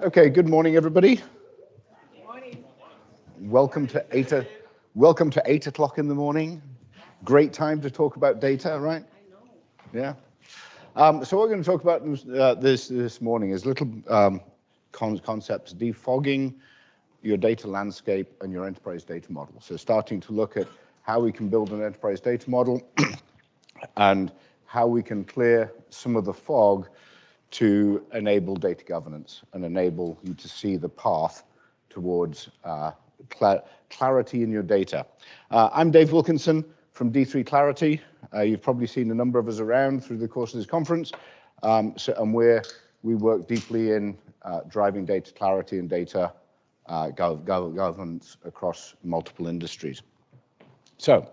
Okay, good morning, everybody. Good morning. Welcome to 8 o'clock in the morning. Great time to talk about data, right? I know. Yeah. So what we're going to talk about this morning is little concepts: defogging your data landscape and your enterprise data model. So starting to look at how we can build an enterprise data model and how we can clear some of the fog to enable data governance and enable you to see the path towards clarity in your data. I'm Dave Wilkinson from D3Clarity. You've probably seen a number of us around through the course of this conference. We work deeply in driving data clarity and data governance across multiple industries. So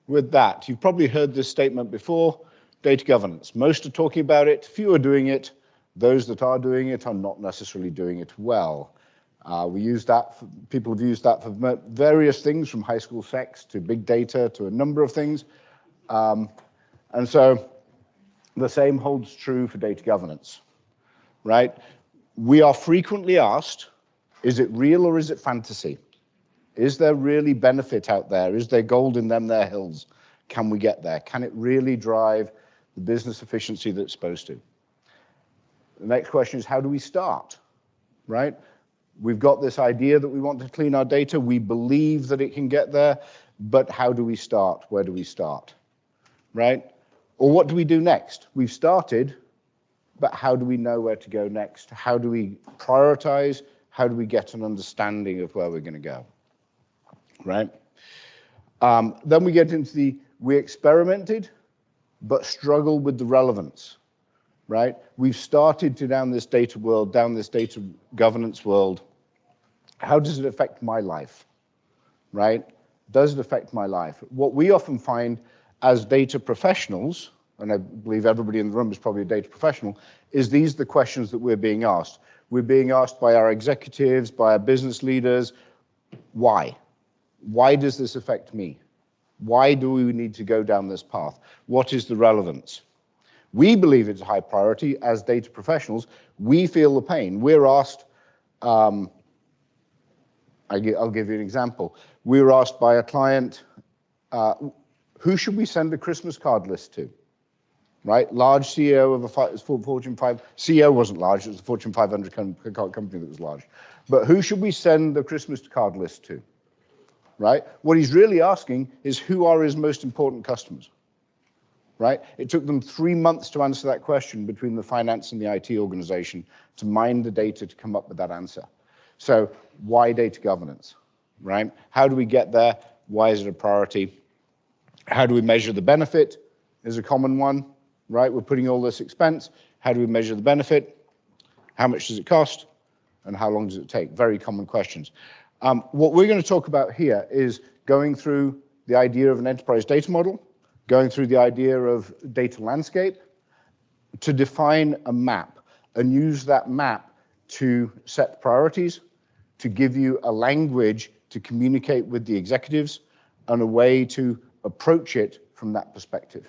with that, you've probably heard this statement before: data governance. Most are talking about it, few are doing it. Those that are doing it are not necessarily doing it well. People have used that for various things, from high school sex to big data to a number of things. And so the same holds true for data governance, right? We are frequently asked, is it real or is it fantasy? Is there really benefit out there? Is there gold in them there hills? Can we get there? Can it really drive the business efficiency that it's supposed to? The next question is, how do we start, right? We've got this idea that we want to clean our data. We believe that it can get there, but how do we start? Where do we start, right? Or what do we do next? We've started, but how do we know where to go next? How do we prioritize? How do we get an understanding of where we're going to go, right? Then we get into we experimented, but struggle with the relevance, right? We've started down this data world, down this data governance world. How does it affect my life, right? Does it affect my life? What we often find as data professionals, and I believe everybody in the room is probably a data professional, is these are the questions that we're being asked. We're being asked by our executives, by our business leaders, why? Why does this affect me? Why do we need to go down this path? What is the relevance? We believe it's a high priority as data professionals. We feel the pain. We're asked, I'll give you an example. We were asked by a client, who should we send a Christmas card list to? Right? Large CEO of a Fortune 5, CEO wasn't large, it was a Fortune 500 company that was large. But who should we send the Christmas card list to? Right? What he's really asking is, who are his most important customers? Right? It took them 3 months to answer that question between the finance and the IT organization to mine the data to come up with that answer. So why data governance, right? How do we get there? Why is it a priority? How do we measure the benefit is a common one, right? We're putting all this expense. How do we measure the benefit? How much does it cost? And how long does it take? Very common questions. What we're going to talk about here is going through the idea of an enterprise data model, going through the idea of data landscape to define a map and use that map to set priorities, to give you a language to communicate with the executives and a way to approach it from that perspective.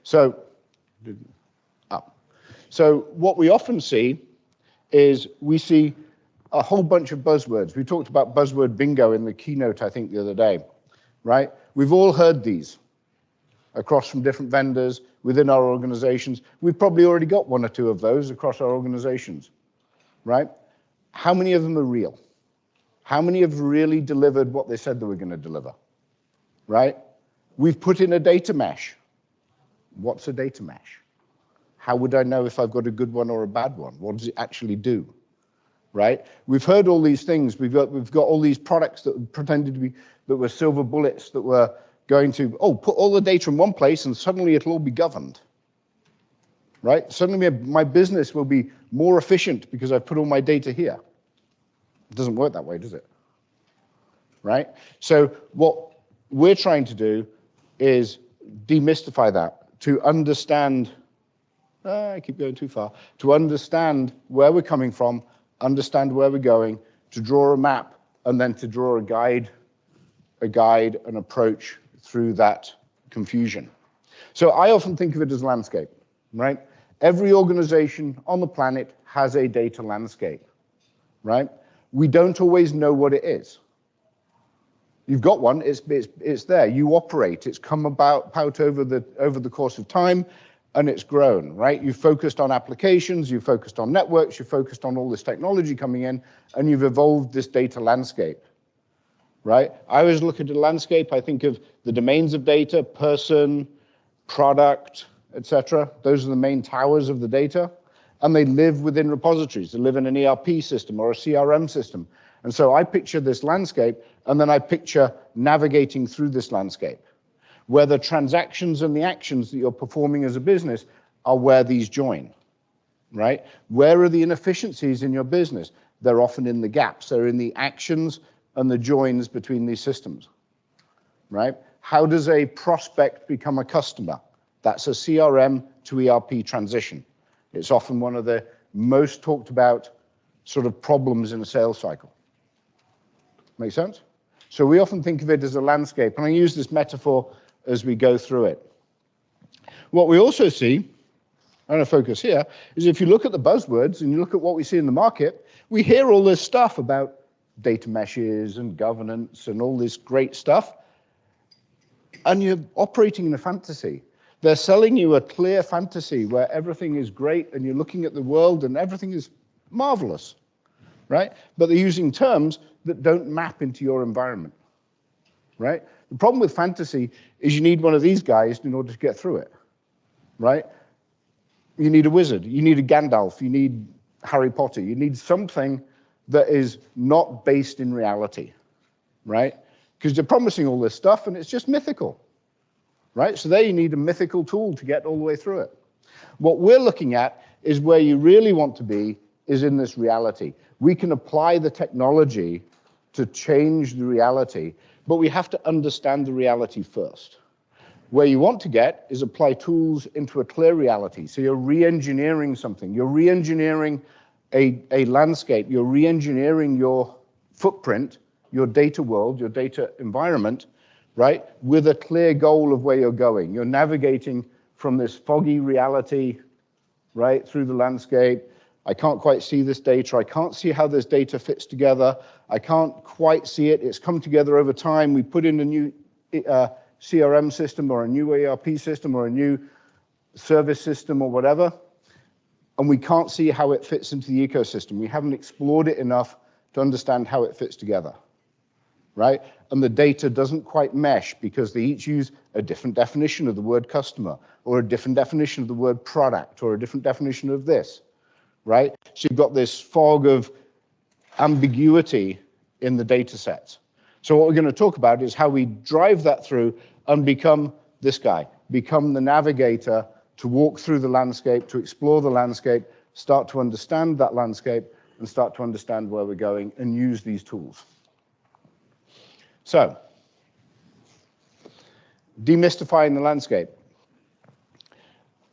So what we often see is we see a whole bunch of buzzwords. We talked about buzzword bingo in the keynote, I think, the other day, right? We've all heard these across from different vendors within our organizations. We've probably already got 1 or 2 of those across our organizations, right? How many of them are real? How many have really delivered what they said they were going to deliver, right? We've put in a data mesh. What's a data mesh? How would I know if I've got a good one or a bad one? What does it actually do, right? We've heard all these things. We've got all these products that pretended to be, that were silver bullets, that were going to, put all the data in one place and suddenly it'll all be governed, right? Suddenly my business will be more efficient because I've put all my data here. It doesn't work that way, does it? Right? So what we're trying to do is demystify that, to understand, I keep going too far, to understand where we're coming from, understand where we're going, to draw a map, and then to draw a guide, an approach through that confusion. So I often think of it as landscape, right? Every organization on the planet has a data landscape, right? We don't always know what it is. You've got one, it's there, you operate, it's come about over the course of time, and it's grown, right? You've focused on applications, you've focused on networks, you've focused on all this technology coming in, and you've evolved this data landscape, right? I always look at the landscape, I think of the domains of data, person, product, etc. Those are the main towers of the data, and they live within repositories. They live in an ERP system or a CRM system. And so I picture this landscape, and then I picture navigating through this landscape, where the transactions and the actions that you're performing as a business are where these join, right? Where are the inefficiencies in your business? They're often in the gaps. They're in the actions and the joins between these systems, right? How does a prospect become a customer? That's a CRM to ERP transition. It's often one of the most talked about sort of problems in a sales cycle. Make sense? So we often think of it as a landscape, and I use this metaphor as we go through it. What we also see, I'm going to focus here, is if you look at the buzzwords and you look at what we see in the market, we hear all this stuff about data meshes and governance and all this great stuff, and you're operating in a fantasy. They're selling you a clear fantasy where everything is great and you're looking at the world and everything is marvelous, right? But they're using terms that don't map into your environment, right? The problem with fantasy is you need one of these guys in order to get through it, right? You need a wizard, you need a Gandalf, you need Harry Potter, you need something that is not based in reality, right? Because they're promising all this stuff and it's just mythical, right? So there you need a mythical tool to get all the way through it. What we're looking at is where you really want to be is in this reality. We can apply the technology to change the reality, but we have to understand the reality first. Where you want to get is apply tools into a clear reality. So you're re-engineering something. You're re-engineering a landscape. You're re-engineering your footprint, your data world, your data environment, right, with a clear goal of where you're going. You're navigating from this foggy reality, right, through the landscape. I can't quite see this data. I can't see how this data fits together. I can't quite see it. It's come together over time. We put in a new CRM system or a new ERP system or a new service system or whatever, and we can't see how it fits into the ecosystem. We haven't explored it enough to understand how it fits together, right? And the data doesn't quite mesh because they each use a different definition of the word customer or a different definition of the word product or a different definition of this, right? So you've got this fog of ambiguity in the data sets. So what we're going to talk about is how we drive that through and become this guy, become the navigator to walk through the landscape, to explore the landscape, start to understand that landscape, and start to understand where we're going and use these tools. So, demystifying the landscape.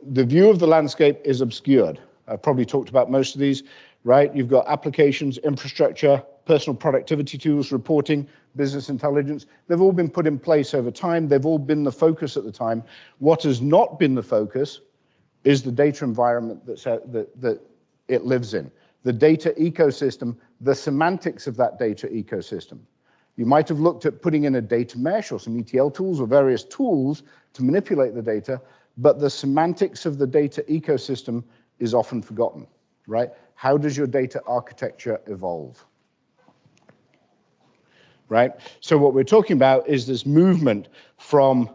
The view of the landscape is obscured. I've probably talked about most of these, right? You've got applications, infrastructure, personal productivity tools, reporting, business intelligence. They've all been put in place over time. They've all been the focus at the time. What has not been the focus is the data environment that it lives in. The data ecosystem, the semantics of that data ecosystem. You might have looked at putting in a data mesh or some ETL tools or various tools to manipulate the data, but the semantics of the data ecosystem is often forgotten, right? How does your data architecture evolve? Right? So what we're talking about is this movement from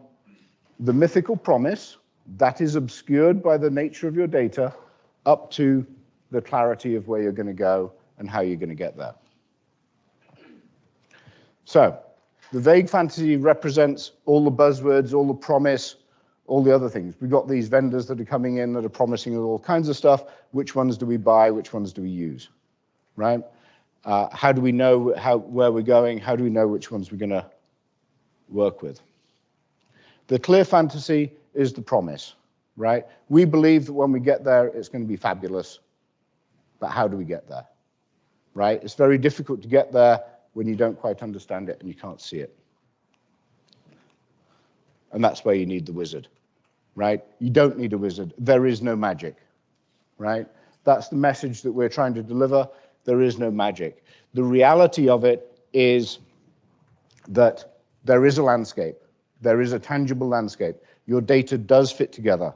the mythical promise that is obscured by the nature of your data up to the clarity of where you're going to go and how you're going to get there. So the vague fantasy represents all the buzzwords, all the promise, all the other things. We've got these vendors that are coming in that are promising all kinds of stuff. Which ones do we buy? Which ones do we use? Right? How do we know where we're going? How do we know which ones we're going to work with? The clear fantasy is the promise, right? We believe that when we get there, it's going to be fabulous. But how do we get there? Right? It's very difficult to get there when you don't quite understand it and you can't see it. And that's where you need the wizard, right? You don't need a wizard. There is no magic, right? That's the message that we're trying to deliver. There is no magic. The reality of it is that there is a landscape. There is a tangible landscape. Your data does fit together.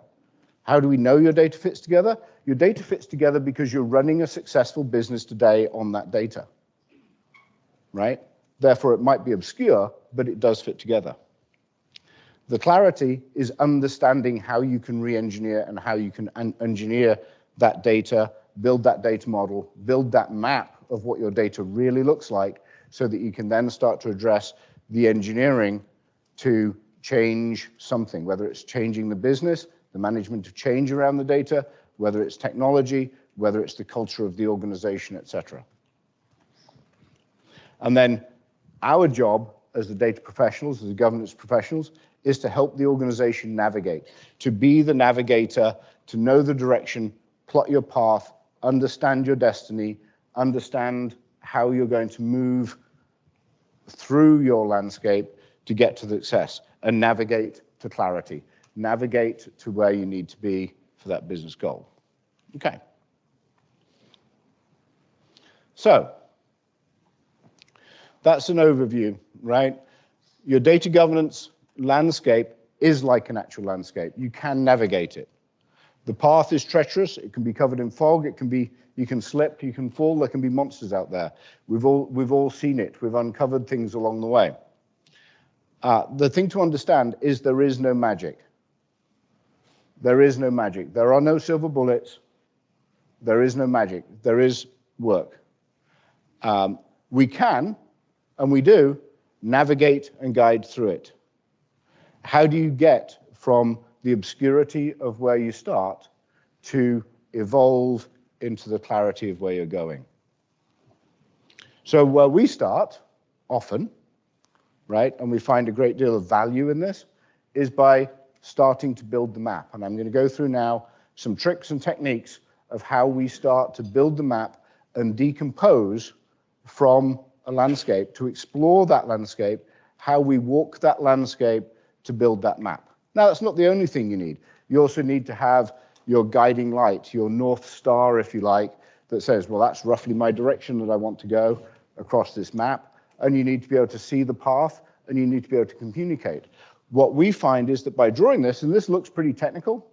How do we know your data fits together? Your data fits together because you're running a successful business today on that data, right? Therefore, it might be obscure, but it does fit together. The clarity is understanding how you can re-engineer and how you can engineer that data, build that data model, build that map of what your data really looks like so that you can then start to address the engineering to change something, whether it's changing the business, the management of change around the data, whether it's technology, whether it's the culture of the organization, etc. And then our job as the data professionals, as the governance professionals, is to help the organization navigate, to be the navigator, to know the direction, plot your path, understand your destiny, understand how you're going to move through your landscape to get to success, and navigate to clarity, navigate to where you need to be for that business goal. Okay. So that's an overview, right? Your data governance landscape is like an actual landscape. You can navigate it. The path is treacherous. It can be covered in fog. It can be, you can slip, you can fall. There can be monsters out there. We've all seen it. We've uncovered things along the way. The thing to understand is there is no magic. There is no magic. There are no silver bullets. There is no magic. There is work. We can, and we do, navigate and guide through it. How do you get from the obscurity of where you start to evolve into the clarity of where you're going? So where we start, often, right, and we find a great deal of value in this, is by starting to build the map. And I'm going to go through now some tricks and techniques of how we start to build the map and decompose from a landscape, to explore that landscape, how we walk that landscape to build that map. Now, that's not the only thing you need. You also need to have your guiding light, your North Star, if you like, that says, well, that's roughly my direction that I want to go across this map. And you need to be able to see the path, and you need to be able to communicate. What we find is that by drawing this, and this looks pretty technical,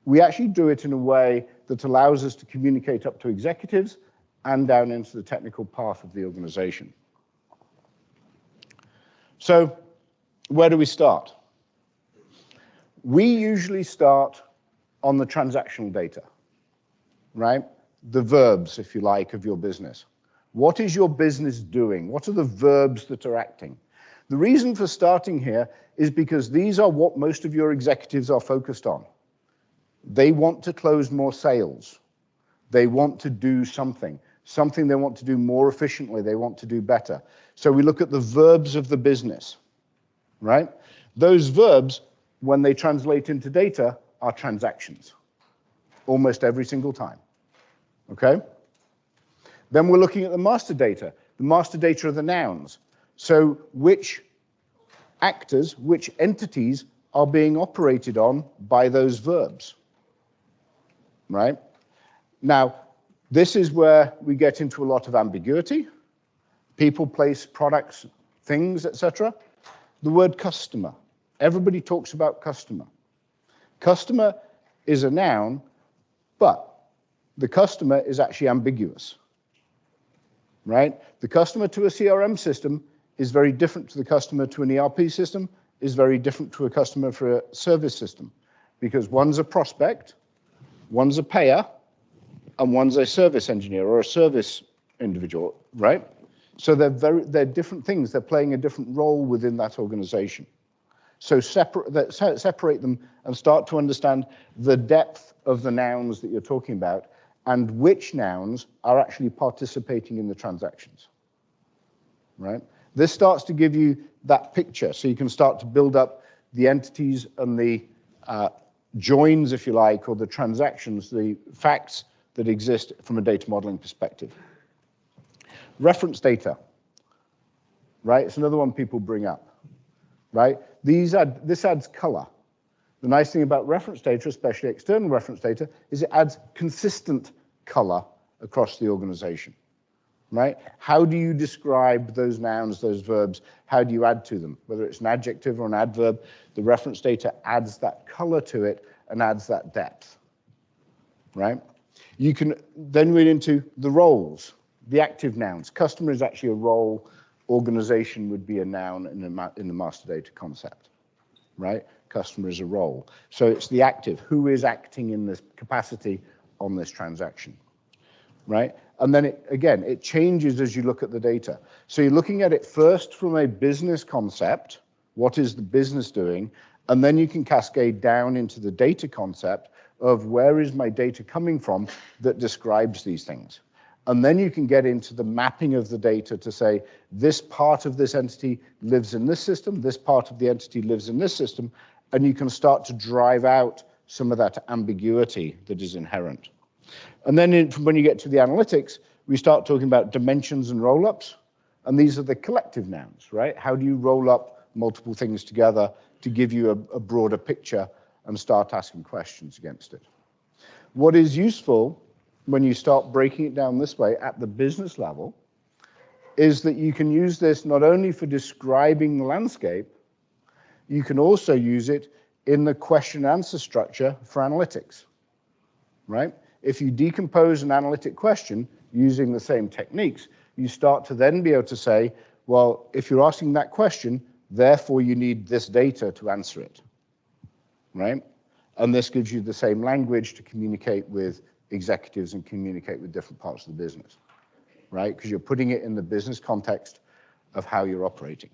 we actually do it in a way that allows us to communicate up to executives and down into the technical path of the organization. So where do we start? We usually start on the transactional data, right? The verbs, if you like, of your business. What is your business doing? What are the verbs that are acting? The reason for starting here is because these are what most of your executives are focused on. They want to close more sales. They want to do something they want to do more efficiently, they want to do better. So we look at the verbs of the business, right? Those verbs, when they translate into data, are transactions, almost every single time, okay? Then we're looking at the master data. The master data are the nouns. So which actors, which entities are being operated on by those verbs, right? Now, this is where we get into a lot of ambiguity. People, place, products, things, etc. The word customer. Everybody talks about customer. Customer is a noun, but the customer is actually ambiguous, right? The customer to a CRM system is very different to the customer to an ERP system, is very different to a customer for a service system, because one's a prospect, one's a payer, and one's a service engineer or a service individual, right? So they're different things. They're playing a different role within that organization. So separate them and start to understand the depth of the nouns that you're talking about and which nouns are actually participating in the transactions, right? This starts to give you that picture, so you can start to build up the entities and the joins, if you like, or the transactions, the facts that exist from a data modeling perspective. Reference data, right? It's another one people bring up, right? This adds color. The nice thing about reference data, especially external reference data, is it adds consistent color across the organization, right? How do you describe those nouns, those verbs? How do you add to them? Whether it's an adjective or an adverb, the reference data adds that color to it and adds that depth, right? You can then read into the roles, the active nouns. Customer is actually a role. Organization would be a noun in the master data concept, right? Customer is a role. So it's the active. Who is acting in this capacity on this transaction, right? And then it changes as you look at the data. So you're looking at it first from a business concept. What is the business doing? And then you can cascade down into the data concept of where is my data coming from that describes these things. And then you can get into the mapping of the data to say, this part of this entity lives in this system, this part of the entity lives in this system, and you can start to drive out some of that ambiguity that is inherent. And then when you get to the analytics, we start talking about dimensions and roll-ups, and these are the collective nouns, right? How do you roll up multiple things together to give you a broader picture and start asking questions against it? What is useful when you start breaking it down this way at the business level is that you can use this not only for describing the landscape, you can also use it in the question and answer structure for analytics, right? If you decompose an analytic question using the same techniques, you start to then be able to say, well, if you're asking that question, therefore you need this data to answer it, right? And this gives you the same language to communicate with executives and communicate with different parts of the business, right? Because you're putting it in the business context of how you're operating.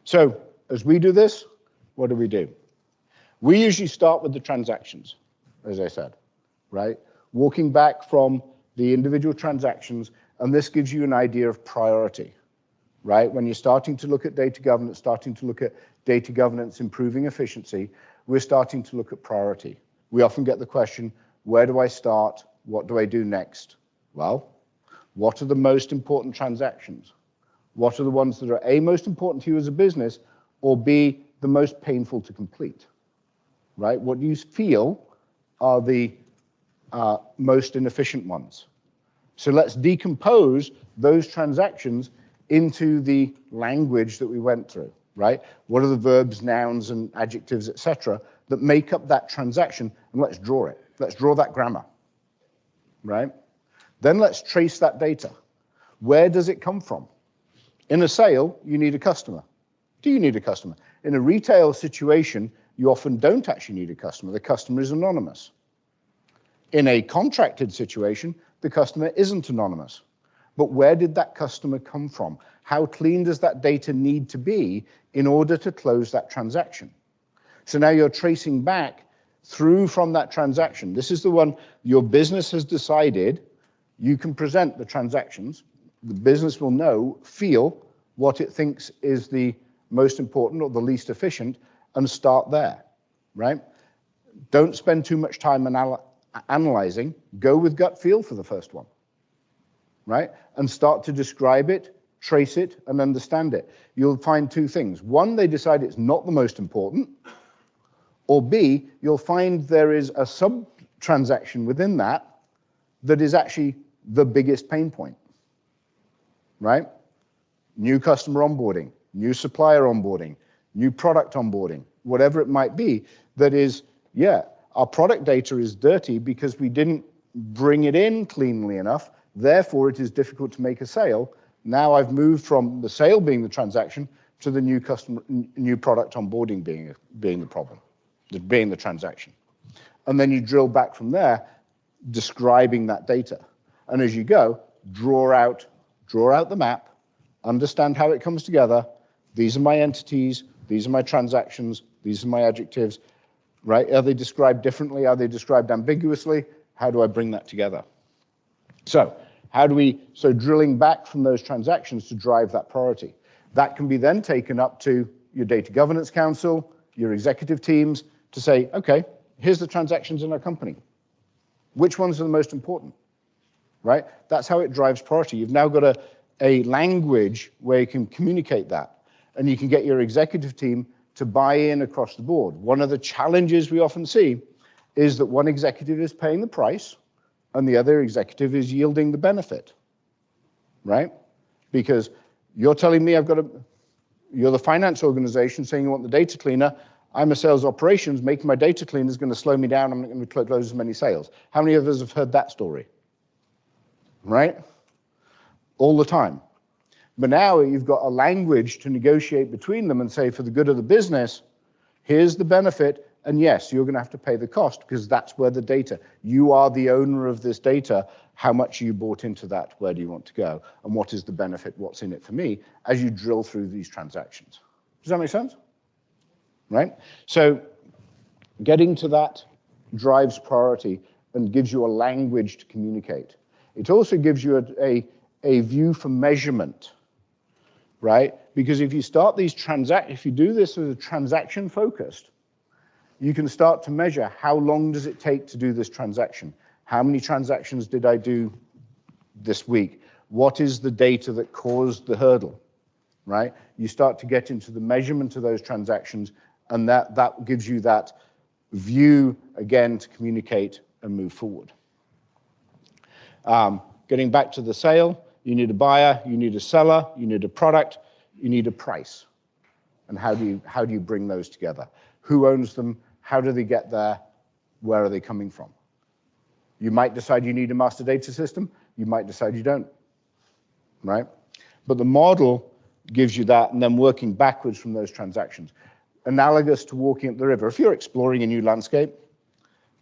So as we do this, what do? We usually start with the transactions, as I said, right? Walking back from the individual transactions, and this gives you an idea of priority, right? When you're starting to look at data governance, improving efficiency, we're starting to look at priority. We often get the question, where do I start? What do I do next? Well, what are the most important transactions? What are the ones that are A, most important to you as a business, or B, the most painful to complete, right? What do you feel are the most inefficient ones? So let's decompose those transactions into the language that we went through, right? What are the verbs, nouns, and adjectives, etc., that make up that transaction, and let's draw it. Let's draw that grammar, right? Then let's trace that data. Where does it come from? In a sale, you need a customer. Do you need a customer? In a retail situation, you often don't actually need a customer. The customer is anonymous. In a contracted situation, the customer isn't anonymous. But where did that customer come from? How clean does that data need to be in order to close that transaction? So now you're tracing back through from that transaction. This is the one your business has decided you can present the transactions. The business will feel what it thinks is the most important or the least efficient and start there, right? Don't spend too much time analyzing. Go with gut feel for the first one, right? And start to describe it, trace it, and understand it. You'll find two things. One, they decide it's not the most important, or B, you'll find there is a sub-transaction within that that is actually the biggest pain point, right? New customer onboarding, new supplier onboarding, new product onboarding, whatever it might be, that is, yeah, our product data is dirty because we didn't bring it in cleanly enough, therefore it is difficult to make a sale. Now I've moved from the sale being the transaction to the new product onboarding being the problem, being the transaction. And then you drill back from there, describing that data. And as you go, draw out the map, understand how it comes together. These are my entities, these are my transactions, these are my adjectives, right? Are they described differently? Are they described ambiguously? How do I bring that together? So drilling back from those transactions to drive that priority. That can be then taken up to your data governance council, your executive teams to say, okay, here's the transactions in our company. Which ones are the most important, right? That's how it drives priority. You've now got a language where you can communicate that. and you can get your executive team to buy in across the board. One of the challenges we often see is that one executive is paying the price and the other executive is yielding the benefit, right? Because you're telling me you're the finance organization saying you want the data cleaner. I'm a sales operations, making my data cleaner is going to slow me down. I'm not going to close as many sales. How many of us have heard that story? Right? All the time. But now you've got a language to negotiate between them and say, for the good of the business, here's the benefit, and yes, you're going to have to pay the cost because that's where the data, you are the owner of this data, how much you bought into that, where do you want to go, and what is the benefit, what's in it for me, as you drill through these transactions. Does that make sense? Right? So getting to that drives priority and gives you a language to communicate. It also gives you a view for measurement, right? Because if you start these if you do this as a transaction focused, you can start to measure how long does it take to do this transaction? How many transactions did I do this week? What is the data that caused the hurdle, right? You start to get into the measurement of those transactions, and that gives you that view, again, to communicate and move forward. Getting back to the sale, you need a buyer, you need a seller, you need a product, you need a price. And how do you bring those together? Who owns them? How do they get there? Where are they coming from? You might decide you need a master data system. You might decide you don't, right? But the model gives you that, and then working backwards from those transactions. Analogous to walking up the river. If you're exploring a new landscape,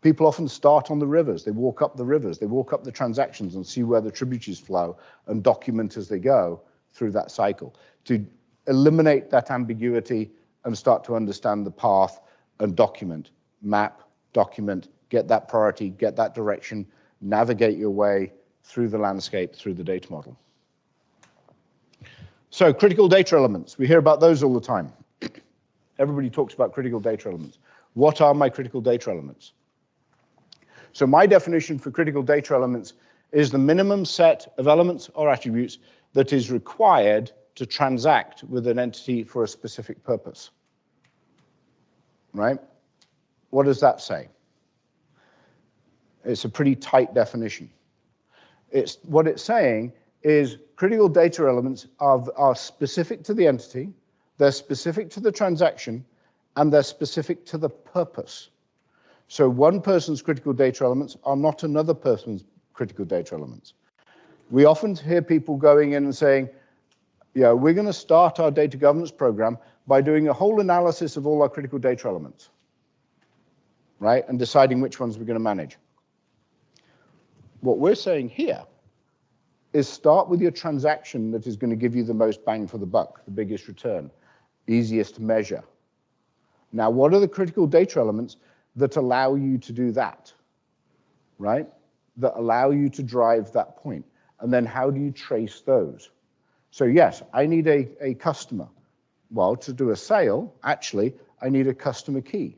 people often start on the rivers. They walk up the rivers. They walk up the transactions and see where the tributaries flow and document as they go through that cycle to eliminate that ambiguity and start to understand the path and document, map, document, get that priority, get that direction, navigate your way through the landscape, through the data model. So critical data elements, we hear about those all the time. Everybody talks about critical data elements. What are my critical data elements? So my definition for critical data elements is the minimum set of elements or attributes that is required to transact with an entity for a specific purpose, right? What does that say? It's a pretty tight definition. What it's saying is critical data elements are specific to the entity, they're specific to the transaction, and they're specific to the purpose. So one person's critical data elements are not another person's critical data elements. We often hear people going in and saying, yeah, we're going to start our data governance program by doing a whole analysis of all our critical data elements, right? And deciding which ones we're going to manage. What we're saying here is start with your transaction that is going to give you the most bang for the buck, the biggest return, easiest to measure. Now, what are the critical data elements that allow you to do that, right? That allow you to drive that point. And then how do you trace those? So yes, I need a customer. Well, to do a sale, actually, I need a customer key.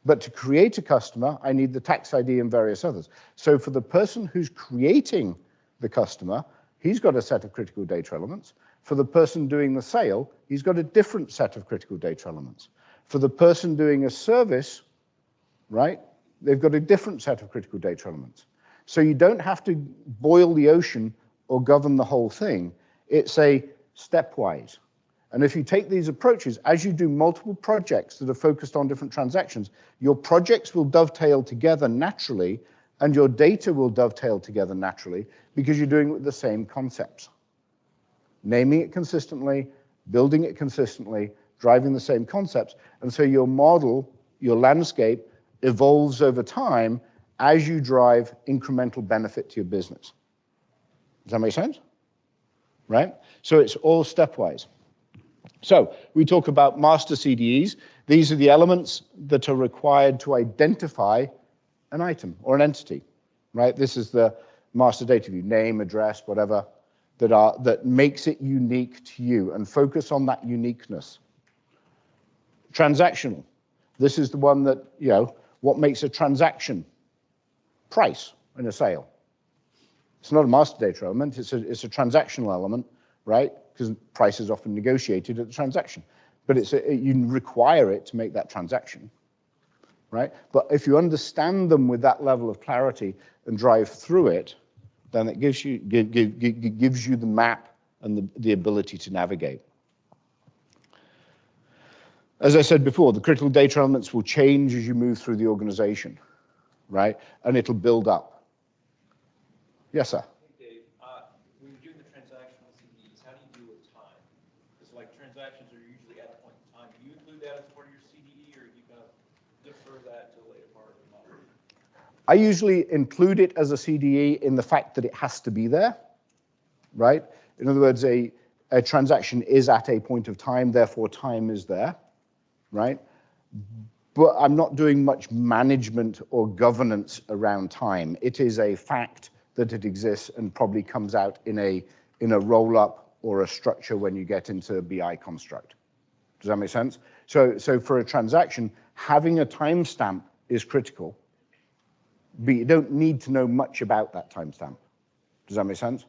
But to create a customer, I need the tax ID and various others. So for the person who's creating the customer, he's got a set of critical data elements. For the person doing the sale, he's got a different set of critical data elements. For the person doing a service, right, they've got a different set of critical data elements. So you don't have to boil the ocean or govern the whole thing. It's a stepwise. And if you take these approaches, as you do multiple projects that are focused on different transactions, your projects will dovetail together naturally, and your data will dovetail together naturally because you're doing it with the same concepts. Naming it consistently, building it consistently, driving the same concepts. And so your model, your landscape, evolves over time as you drive incremental benefit to your business. Does that make sense? Right? So it's all stepwise. So we talk about master CDEs. These are the elements that are required to identify an item or an entity, right? This is the master data view, name, address, whatever, that makes it unique to you, and focus on that uniqueness. Transactional. This is the one that, what makes a transaction? Price in a sale. It's not a master data element, it's a transactional element, right? because price is often negotiated at the transaction. But you require it to make that transaction, right? But if you understand them with that level of clarity and drive through it, then it gives you the map and the ability to navigate. As I said before, the critical data elements will change as you move through the organization, right? And it'll build up. Yes, sir. Hey, Dave, when you're doing the transactional CDEs, how do you deal with time? Because like transactions are usually at a point in time. Do you include that as part of your CDE, or do you kind of defer that to a later part of the model? I usually include it as a CDE in the fact that it has to be there, right? In other words, a transaction is at a point of time, therefore time is there, right? But I'm not doing much management or governance around time. It is a fact that it exists and probably comes out in a roll-up or a structure when you get into a BI construct. Does that make sense? So for a transaction, having a timestamp is critical, but you don't need to know much about that timestamp. Does that make sense?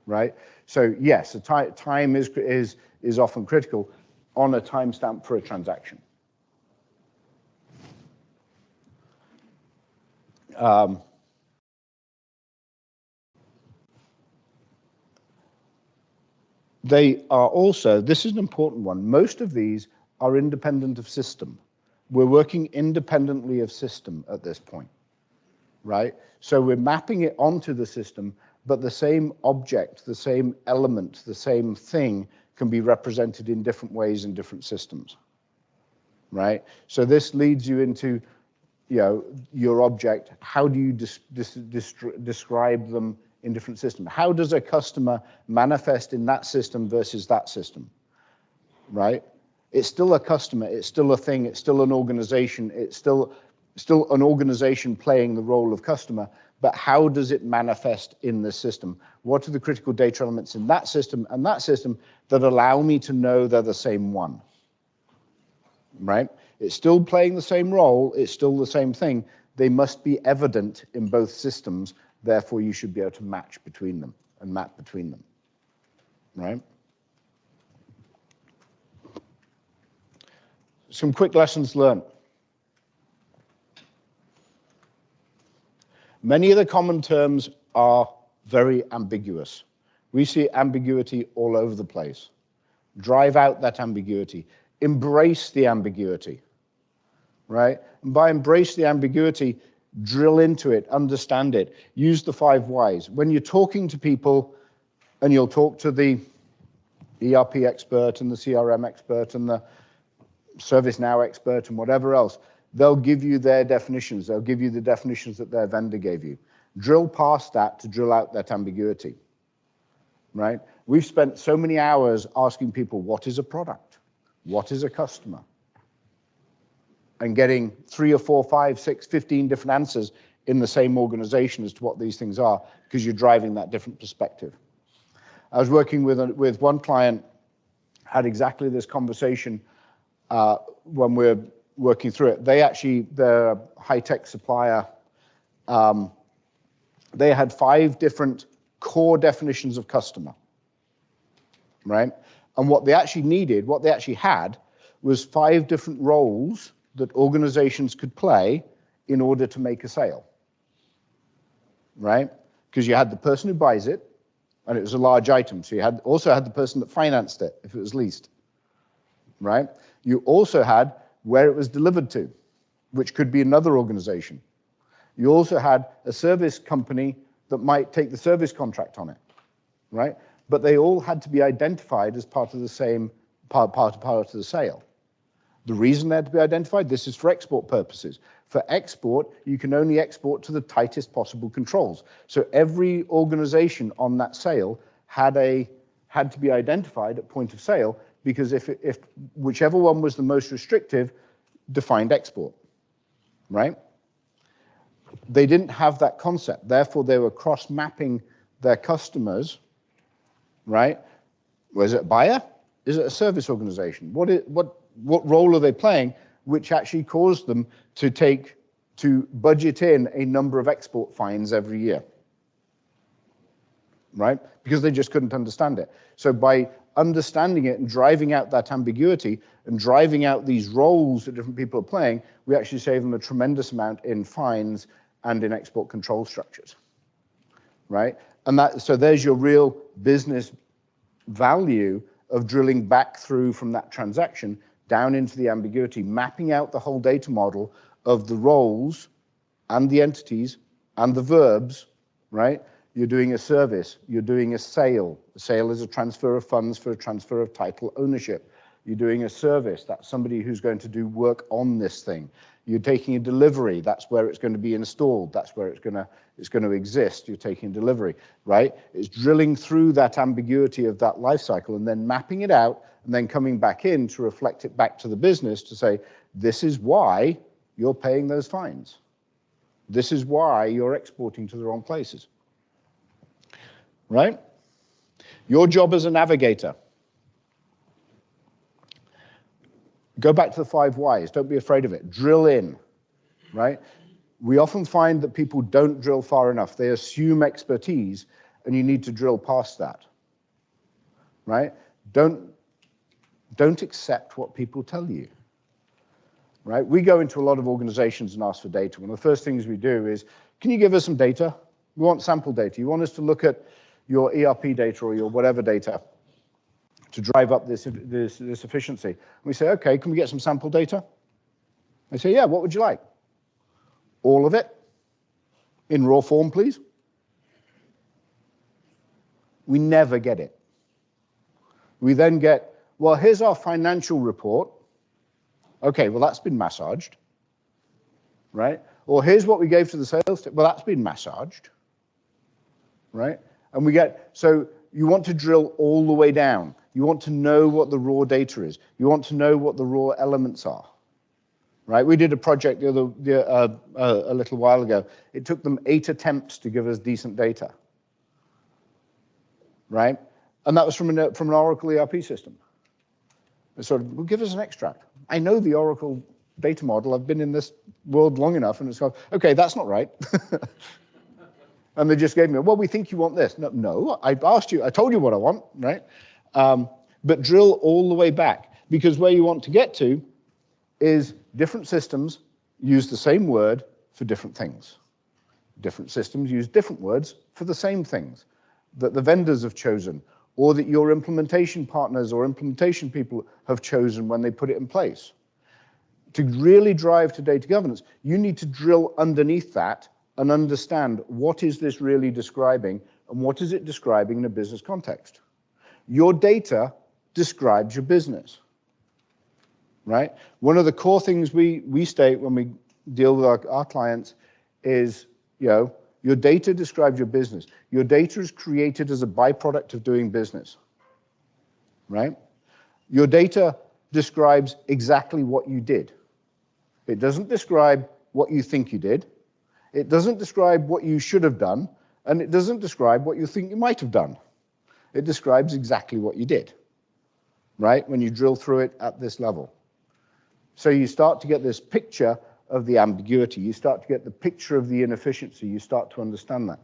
Right? So yes, time is often critical on a timestamp for a transaction. They are also, this is an important one, most of these are independent of system. We're working independently of system at this point, right? So we're mapping it onto the system, but the same object, the same element, the same thing can be represented in different ways in different systems, right? So this leads you into, your object. How do you describe them in different systems? How does a customer manifest in that system versus that system, right? It's still a customer, it's still a thing, it's still an organization, it's still an organization playing the role of customer, but how does it manifest in this system? What are the critical data elements in that system and that system that allow me to know they're the same one, right? It's still playing the same role, it's still the same thing. They must be evident in both systems, therefore you should be able to match between them and map between them, right? Some quick lessons learned. Many of the common terms are very ambiguous. We see ambiguity all over the place. Drive out that ambiguity. Embrace the ambiguity, right? And by embrace the ambiguity, drill into it, understand it. Use the 5 whys. When you're talking to people, and you'll talk to the ERP expert and the CRM expert and the ServiceNow expert and whatever else, they'll give you their definitions. They'll give you the definitions that their vendor gave you. Drill past that to drill out that ambiguity, right? We've spent so many hours asking people, what is a product? What is a customer? And getting 3 or 4, 5, 6, 15 different answers in the same organization as to what these things are, because you're driving that different perspective. I was working with one client, had exactly this conversation when we're working through it. They're a high-tech supplier. They had 5 different core definitions of customer, right? And what they actually needed, what they actually had, was 5 different roles that organizations could play in order to make a sale, right? Because you had the person who buys it, and it was a large item. So you also had the person that financed it, if it was leased, right? You also had where it was delivered to, which could be another organization. You also had a service company that might take the service contract on it, right? But they all had to be identified as part of the same part of the sale. The reason they had to be identified, this is for export purposes. For export, you can only export to the tightest possible controls. So every organization on that sale had to be identified at point of sale, because if whichever one was the most restrictive defined export, right? They didn't have that concept. Therefore, they were cross-mapping their customers, right? Was it a buyer? Is it a service organization? What role are they playing, which actually caused them to budget in a number of export fines every year, right? Because they just couldn't understand it. So by understanding it and driving out that ambiguity and driving out these roles that different people are playing, we actually save them a tremendous amount in fines and in export control structures, right? And so there's your real business value of drilling back through from that transaction down into the ambiguity, mapping out the whole data model of the roles and the entities and the verbs, right? You're doing a service, you're doing a sale. A sale is a transfer of funds for a transfer of title ownership. You're doing a service, that's somebody who's going to do work on this thing. You're taking a delivery, that's where it's going to be installed, that's where it's going to exist. You're taking a delivery, right? It's drilling through that ambiguity of that life cycle and then mapping it out and then coming back in to reflect it back to the business to say, this is why you're paying those fines. This is why you're exporting to the wrong places, right? Your job as a navigator. Go back to the 5 whys. Don't be afraid of it. Drill in, right? We often find that people don't drill far enough. They assume expertise, and you need to drill past that, right? Don't accept what people tell you, right? We go into a lot of organizations and ask for data. One of the first things we do is, can you give us some data? We want sample data. You want us to look at your ERP data or your whatever data to drive up this efficiency. And we say, okay, can we get some sample data? They say, yeah, what would you like? All of it? In raw form, please? We never get it. We then get, well, here's our financial report. Okay, well, that's been massaged, right? Or here's what we gave to the sales team. Well, that's been massaged, right? And we get, so you want to drill all the way down. You want to know what the raw data is. You want to know what the raw elements are, right? We did a project a little while ago. It took them 8 attempts to give us decent data, right? And that was from an Oracle ERP system. It sort of, well, give us an extract. I know the Oracle data model. I've been in this world long enough, and it's like, okay, that's not right. And they just gave me, well, we think you want this. No, I asked you, I told you what I want, right? But drill all the way back, because where you want to get to is different systems use the same word for different things. Different systems use different words for the same things that the vendors have chosen, or that your implementation partners or implementation people have chosen when they put it in place. To really drive to data governance, you need to drill underneath that and understand what is this really describing and what is it describing in a business context. Your data describes your business, right? One of the core things we state when we deal with our clients is, your data describes your business. Your data is created as a byproduct of doing business, right? Your data describes exactly what you did. It doesn't describe what you think you did. It doesn't describe what you should have done, and it doesn't describe what you think you might have done. It describes exactly what you did, right? When you drill through it at this level. So you start to get this picture of the ambiguity. You start to get the picture of the inefficiency. You start to understand that.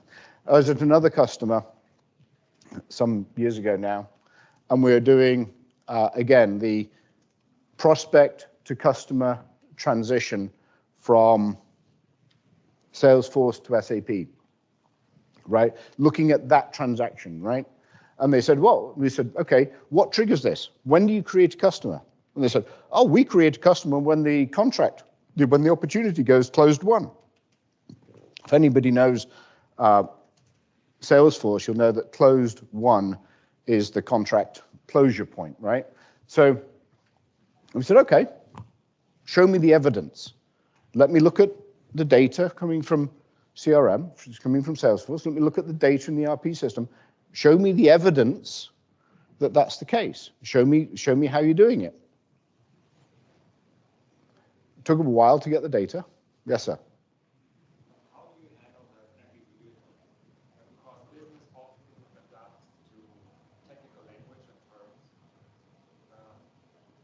I was at another customer some years ago now, and we were doing, again, the prospect to customer transition from Salesforce to SAP, right? Looking at that transaction, right? And they said, well, we said, okay, what triggers this? When do you create a customer? And they said, oh, we create a customer when the contract, when the opportunity goes closed won. If anybody knows Salesforce, you'll know that closed won is the contract closure point, right? So we said, okay, show me the evidence. Let me look at the data coming from CRM, which is coming from Salesforce. Let me look at the data in the ERP system. Show me the evidence that that's the case. Show me how you're doing it. It took a while to get the data. Yes, sir. How do you handle the ambiguity? Because business often adapts to technical language and terms.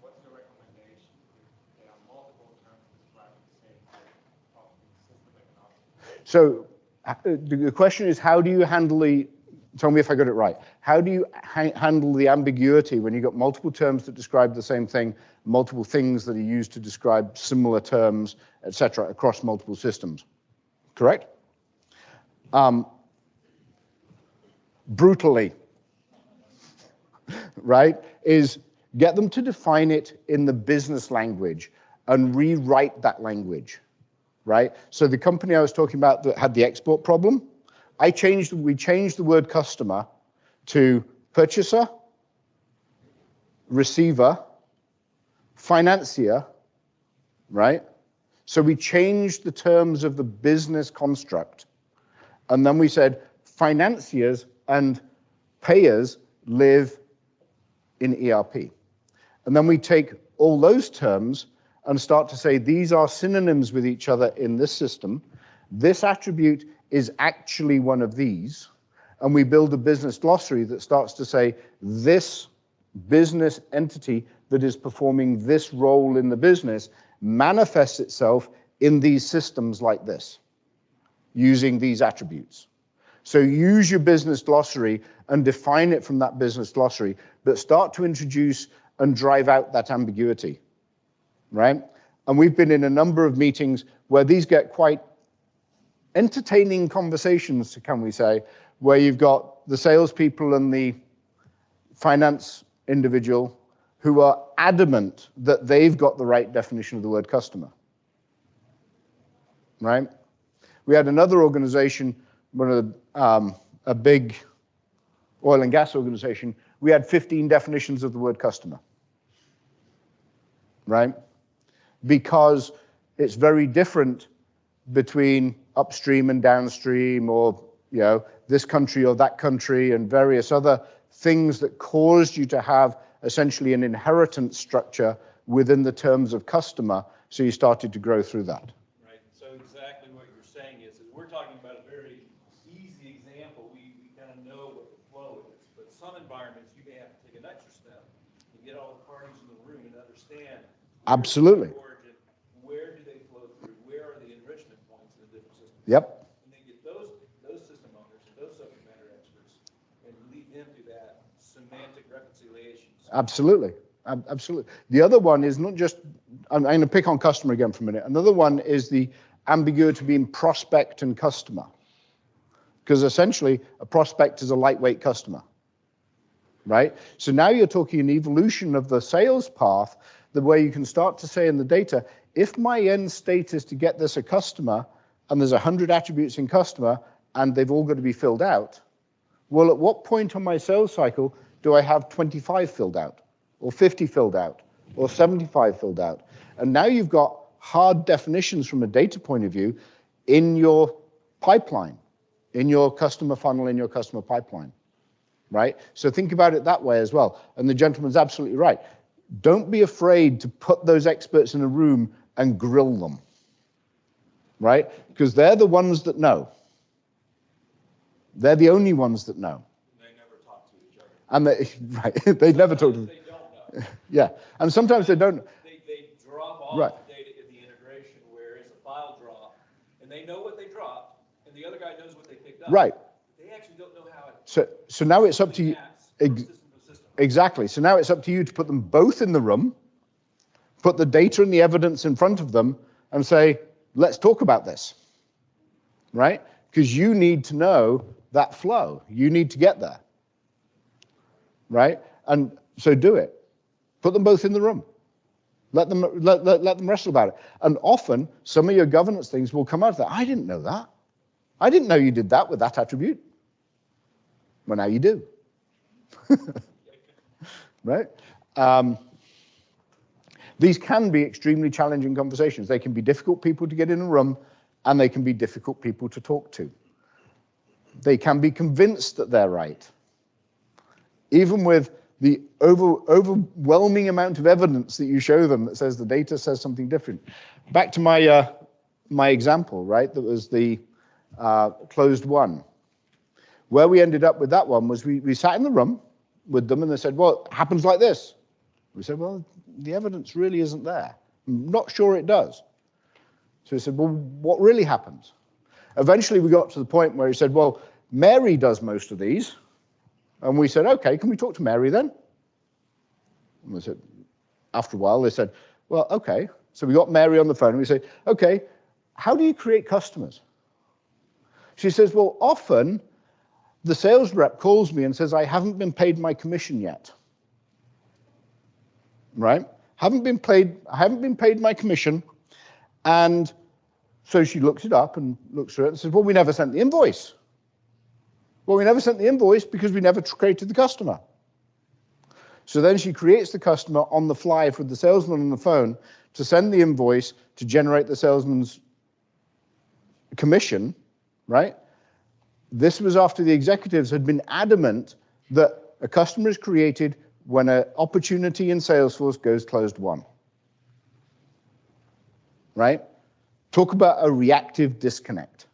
What's your recommendation if there are multiple terms describing the same thing, often system agnostic? So the question is, how do you handle the Tell me if I got it right. How do you handle the ambiguity when you've got multiple terms that describe the same thing, multiple things that are used to describe similar terms, etc., across multiple systems? Correct? Brutally, right, is get them to define it in the business language and rewrite that language, right? So the company I was talking about that had the export problem, we changed the word customer to purchaser, receiver, financier, right? So we changed the terms of the business construct. And then we said financiers and payers live in ERP. And then we take all those terms and start to say these are synonyms with each other in this system. This attribute is actually one of these. And we build a business glossary that starts to say this business entity that is performing this role in the business manifests itself in these systems like this, using these attributes. So use your business glossary and define it from that business glossary, but start to introduce and drive out that ambiguity, right? And we've been in a number of meetings where these get quite entertaining conversations, can we say, where you've got the salespeople and the finance individual who are adamant that they've got the right definition of the word customer, right? We had another organization, a big oil and gas organization, we had 15 definitions of the word customer, right? Because it's very different between upstream and downstream, or this country or that country, and various other things that caused you to have essentially an inheritance structure within the terms of customer, so you started to grow through that. Right, so exactly what you're saying is we're talking about a very easy example. We kind of know what the flow is, but some environments you may have to take an extra step and get all the parties in the room and understand. Absolutely. Origin, where do they flow through? Where are the enrichment points in the different systems? Yep. And then get those system owners and those subject matter experts and lead them to that semantic reconciliation. Absolutely. Absolutely. The other one is not just, I'm going to pick on customer again for a minute. Another one is the ambiguity between prospect and customer. Because essentially, a prospect is a lightweight customer, right? So now you're talking an evolution of the sales path, the way you can start to say in the data, if my end state is to get this a customer, and there's 100 attributes in customer, and they've all got to be filled out, well, at what point on my sales cycle do I have 25 filled out, or 50 filled out, or 75 filled out? And now you've got hard definitions from a data point of view in your pipeline, in your customer funnel, in your customer pipeline, right? So think about it that way as well. And the gentleman's absolutely right. Don't be afraid to put those experts in a room and grill them, right? Because they're the ones that know. They're the only ones that know. They never talk to each other. And they never talk to them. They don't know. Yeah, and sometimes they don't. They drop off Right. the data in the integration where it's a file drop, and they know what they dropped, and the other guy knows what they picked up. Right. They actually don't know how it. So now it's up to you. System to system. Exactly. So now it's up to you to put them both in the room, put the data and the evidence in front of them, and say, let's talk about this, right? Because you need to know that flow. You need to get there, right? And so do it. Put them both in the room. Let them wrestle about it. And often, some of your governance things will come out of that. I didn't know that. I didn't know you did that with that attribute. Well, now you do. Right? These can be extremely challenging conversations. They can be difficult people to get in a room, and they can be difficult people to talk to. They can be convinced that they're right. Even with the overwhelming amount of evidence that you show them that says the data says something different. Back to my example, right? That was the closed one. Where we ended up with that one was we sat in the room with them, and they said, well, it happens like this. We said, well, the evidence really isn't there. I'm not sure it does. So we said, well, what really happens? Eventually, we got to the point where he said, well, Mary does most of these, And we said, okay, can we talk to Mary then? And we said, after a while, they said, well, okay. So we got Mary on the phone and we said, okay, how do you create customers? She says, well, often the sales rep calls me and says, I haven't been paid my commission yet. Right? I haven't been paid my commission. And so she looks it up and looks through it and says, well, we never sent the invoice. Well, we never sent the invoice because we never created the customer. So then she creates the customer on the fly with the salesman on the phone to send the invoice to generate the salesman's commission, right? This was after the executives had been adamant that a customer is created when an opportunity in Salesforce goes closed won, right? Talk about a reactive disconnect.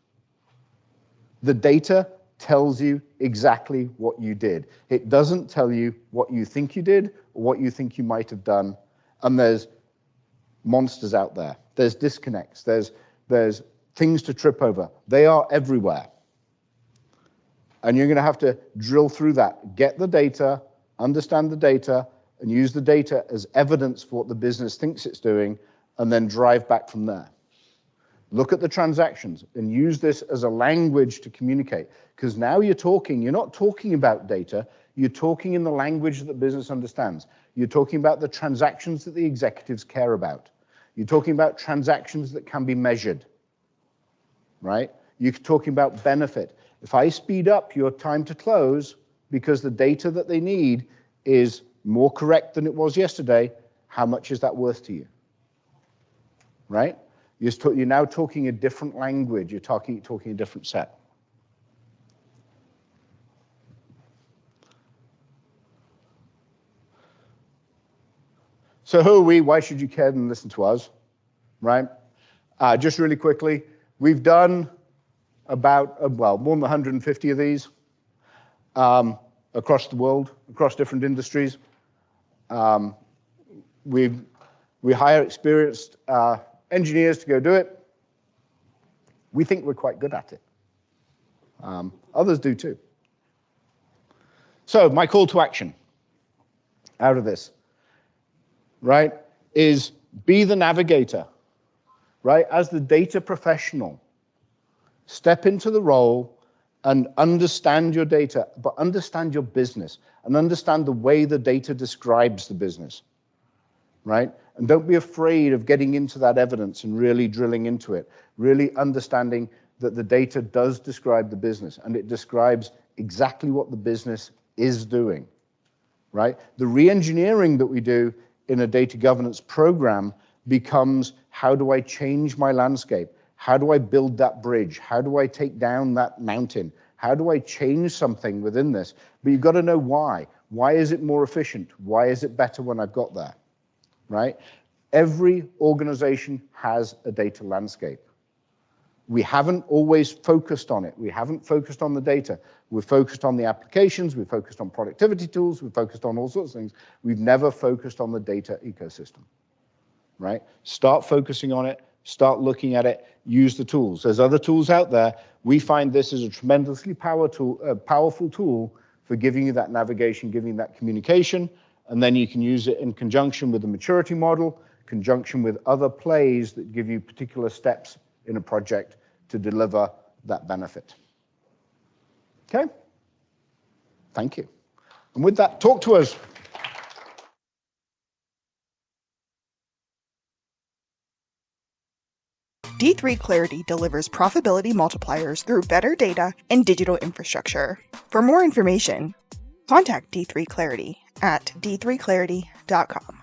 The data tells you exactly what you did. It doesn't tell you what you think you did or what you think you might have done. And there's monsters out there. There's disconnects. There's things to trip over. They are everywhere. And you're going to have to drill through that, get the data, understand the data, and use the data as evidence for what the business thinks it's doing, and then drive back from there. Look at the transactions and use this as a language to communicate. Because now you're not talking about data, you're talking in the language that the business understands. You're talking about the transactions that the executives care about. You're talking about transactions that can be measured, right? You're talking about benefit. If I speed up your time to close because the data that they need is more correct than it was yesterday, how much is that worth to you, right? You're now talking a different language. You're talking a different set. So who are we? Why should you care and listen to us, right? Just really quickly, we've done about, more than 150 of these across the world, across different industries. We hire experienced engineers to go do it. We think we're quite good at it. Others do too. So my call to action out of this, right, is be the navigator, right? As the data professional, step into the role and understand your data, but understand your business and understand the way the data describes the business, right? And don't be afraid of getting into that evidence and really drilling into it, really understanding that the data does describe the business and it describes exactly what the business is doing, right? The re-engineering that we do in a data governance program becomes, how do I change my landscape? How do I build that bridge? How do I take down that mountain? How do I change something within this? But you've got to know why. Why is it more efficient? Why is it better when I've got there? Right? Every organization has a data landscape. We haven't always focused on it. We haven't focused on the data. We've focused on the applications. We've focused on productivity tools. We've focused on all sorts of things. We've never focused on the data ecosystem. Right? Start focusing on it. Start looking at it. Use the tools. There's other tools out there. We find this is a tremendously powerful tool for giving you that navigation, giving you that communication. And then you can use it in conjunction with the maturity model, conjunction with other plays that give you particular steps in a project to deliver that benefit. Okay? Thank you. And with that, talk to us. D3Clarity delivers profitability multipliers through better data and digital infrastructure. For more information, contact D3Clarity at d3clarity.com.